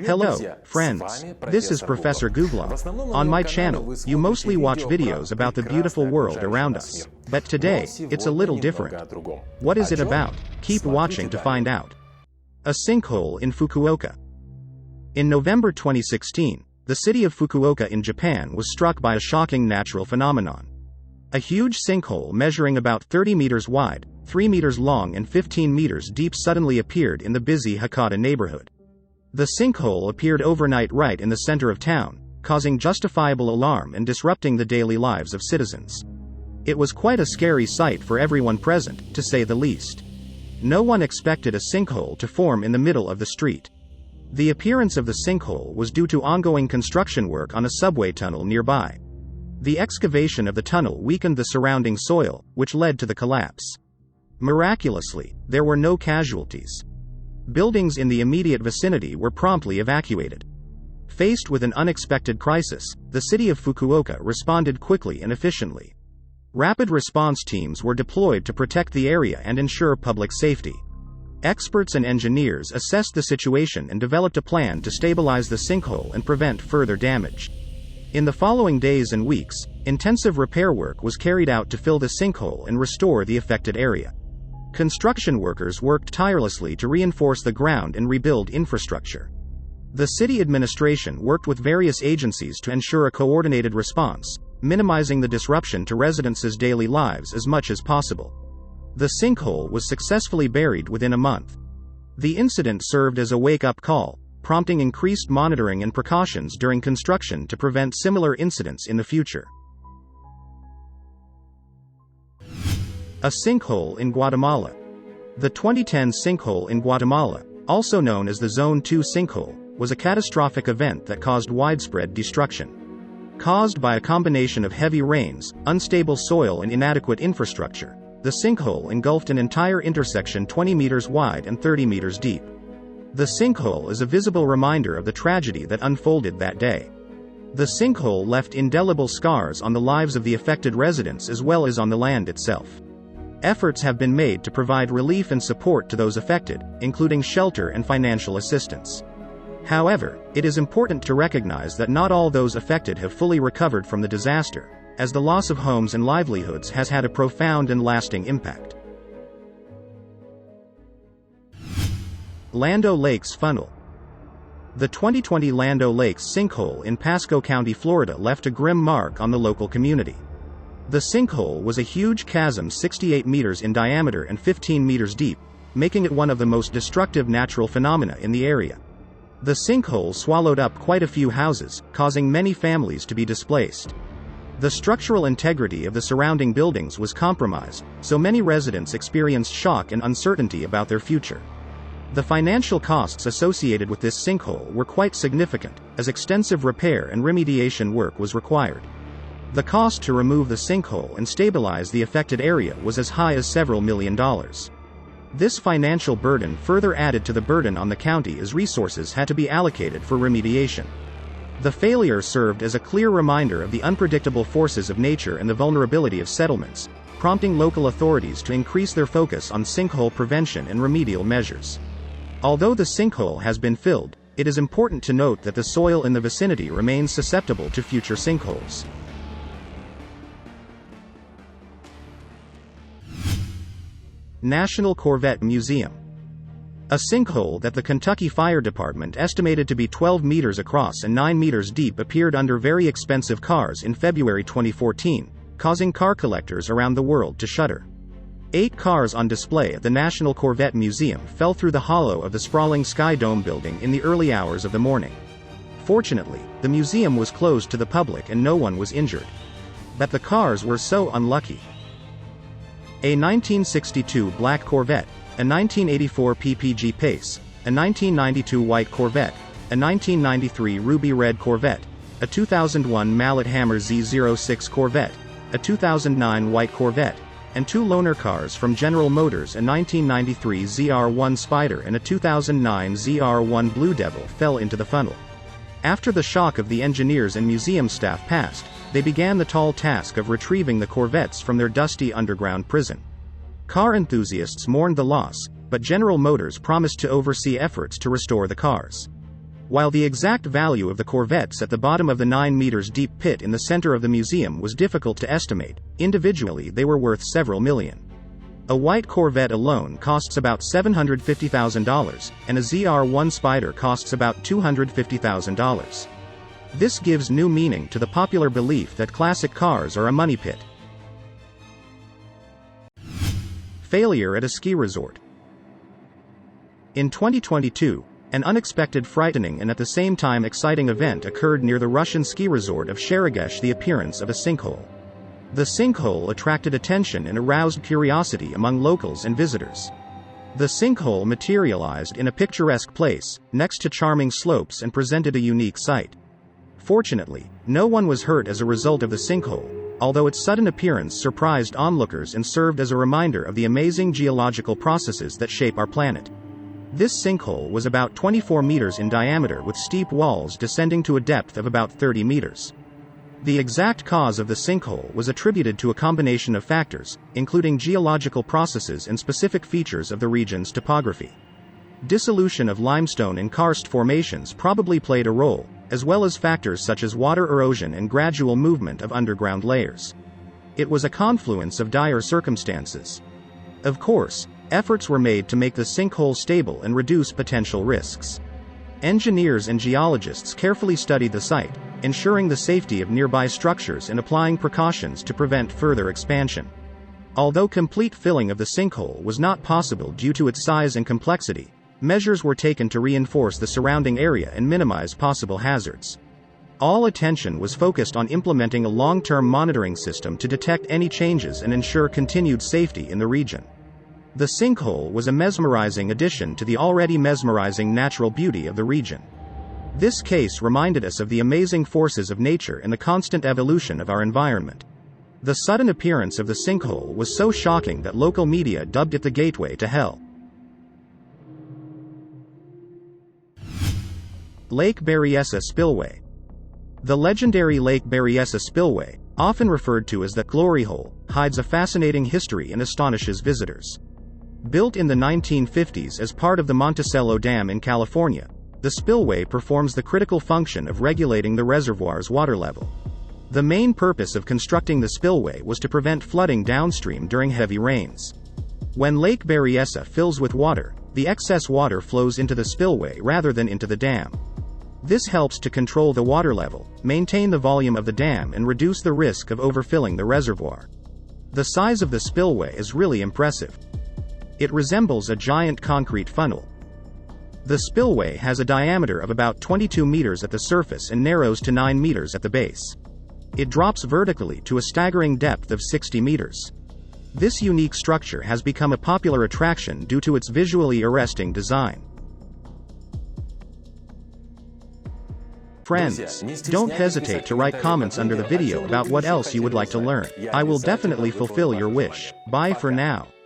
Hello, friends. This is Professor Googlov. On my channel, you mostly watch videos about the beautiful world around us. But today, it's a little different. What is it about? Keep watching to find out. A sinkhole in Fukuoka. In November 2016, the city of Fukuoka in Japan was struck by a shocking natural phenomenon. A huge sinkhole measuring about 30 meters wide, 3 meters long and 15 meters deep suddenly appeared in the busy Hakata neighborhood. The sinkhole appeared overnight right in the center of town, causing justifiable alarm and disrupting the daily lives of citizens. It was quite a scary sight for everyone present, to say the least. No one expected a sinkhole to form in the middle of the street. The appearance of the sinkhole was due to ongoing construction work on a subway tunnel nearby. The excavation of the tunnel weakened the surrounding soil, which led to the collapse. Miraculously, there were no casualties. Buildings in the immediate vicinity were promptly evacuated. Faced with an unexpected crisis, the city of Fukuoka responded quickly and efficiently. Rapid response teams were deployed to protect the area and ensure public safety. Experts and engineers assessed the situation and developed a plan to stabilize the sinkhole and prevent further damage. In the following days and weeks, intensive repair work was carried out to fill the sinkhole and restore the affected area. Construction workers worked tirelessly to reinforce the ground and rebuild infrastructure. The city administration worked with various agencies to ensure a coordinated response, minimizing the disruption to residents' daily lives as much as possible. The sinkhole was successfully buried within a month. The incident served as a wake-up call, prompting increased monitoring and precautions during construction to prevent similar incidents in the future. A sinkhole in Guatemala. The 2010 sinkhole in Guatemala, also known as the Zone 2 sinkhole, was a catastrophic event that caused widespread destruction. Caused by a combination of heavy rains, unstable soil and inadequate infrastructure, the sinkhole engulfed an entire intersection 20 meters wide and 30 meters deep. The sinkhole is a visible reminder of the tragedy that unfolded that day. The sinkhole left indelible scars on the lives of the affected residents as well as on the land itself. Efforts have been made to provide relief and support to those affected, including shelter and financial assistance. However, it is important to recognize that not all those affected have fully recovered from the disaster, as the loss of homes and livelihoods has had a profound and lasting impact. Land O'Lakes funnel. The 2020 Land O'Lakes sinkhole in Pasco County, Florida left a grim mark on the local community. The sinkhole was a huge chasm 68 meters in diameter and 15 meters deep, making it one of the most destructive natural phenomena in the area. The sinkhole swallowed up quite a few houses, causing many families to be displaced. The structural integrity of the surrounding buildings was compromised, so many residents experienced shock and uncertainty about their future. The financial costs associated with this sinkhole were quite significant, as extensive repair and remediation work was required. The cost to remove the sinkhole and stabilize the affected area was as high as several $million. This financial burden further added to the burden on the county as resources had to be allocated for remediation. The failure served as a clear reminder of the unpredictable forces of nature and the vulnerability of settlements, prompting local authorities to increase their focus on sinkhole prevention and remedial measures. Although the sinkhole has been filled, it is important to note that the soil in the vicinity remains susceptible to future sinkholes. National Corvette Museum. A sinkhole that the Kentucky Fire Department estimated to be 12 meters across and 9 meters deep appeared under very expensive cars in February 2014, causing car collectors around the world to shudder. 8 cars on display at the National Corvette Museum fell through the hollow of the sprawling Sky Dome building in the early hours of the morning. Fortunately, the museum was closed to the public and no one was injured. But the cars were so unlucky. A 1962 black Corvette, a 1984 PPG Pace, a 1992 white Corvette, a 1993 ruby red Corvette, a 2001 Mallet Hammer Z06 Corvette, a 2009 white Corvette, and 2 loaner cars from General Motors, a 1993 ZR1 Spider and a 2009 ZR1 Blue Devil fell into the funnel. After the shock of the engineers and museum staff passed, they began the tall task of retrieving the Corvettes from their dusty underground prison. Car enthusiasts mourned the loss, but General Motors promised to oversee efforts to restore the cars. While the exact value of the corvettes at the bottom of the 9 meters deep pit in the center of the museum was difficult to estimate, individually they were worth several million. A white Corvette alone costs about $750,000, and a ZR-1 Spider costs about $250,000. This gives new meaning to the popular belief that classic cars are a money pit. Failure at a ski resort. In 2022, an unexpected, frightening and at the same time exciting event occurred near the Russian ski resort of Chernihiv: the appearance of a sinkhole. The sinkhole attracted attention and aroused curiosity among locals and visitors. The sinkhole materialized in a picturesque place, next to charming slopes, and presented a unique sight. Fortunately, no one was hurt as a result of the sinkhole, although its sudden appearance surprised onlookers and served as a reminder of the amazing geological processes that shape our planet. This sinkhole was about 24 meters in diameter with steep walls descending to a depth of about 30 meters. The exact cause of the sinkhole was attributed to a combination of factors, including geological processes and specific features of the region's topography. Dissolution of limestone and karst formations probably played a role, as well as factors such as water erosion and gradual movement of underground layers. It was a confluence of dire circumstances. Of course, efforts were made to make the sinkhole stable and reduce potential risks. Engineers and geologists carefully studied the site, ensuring the safety of nearby structures and applying precautions to prevent further expansion. Although complete filling of the sinkhole was not possible due to its size and complexity, measures were taken to reinforce the surrounding area and minimize possible hazards. All attention was focused on implementing a long-term monitoring system to detect any changes and ensure continued safety in the region. The sinkhole was a mesmerizing addition to the already mesmerizing natural beauty of the region. This case reminded us of the amazing forces of nature and the constant evolution of our environment. The sudden appearance of the sinkhole was so shocking that local media dubbed it the gateway to hell. Lake Berryessa Spillway. The legendary Lake Berryessa Spillway, often referred to as the Glory Hole, hides a fascinating history and astonishes visitors. Built in the 1950s as part of the Monticello Dam in California, the spillway performs the critical function of regulating the reservoir's water level. The main purpose of constructing the spillway was to prevent flooding downstream during heavy rains. When Lake Berryessa fills with water, the excess water flows into the spillway rather than into the dam. This helps to control the water level, maintain the volume of the dam, and reduce the risk of overfilling the reservoir. The size of the spillway is really impressive. It resembles a giant concrete funnel. The spillway has a diameter of about 22 meters at the surface and narrows to 9 meters at the base. It drops vertically to a staggering depth of 60 meters. This unique structure has become a popular attraction due to its visually arresting design. Friends, don't hesitate to write comments under the video about what else you would like to learn. I will definitely fulfill your wish. Bye for now.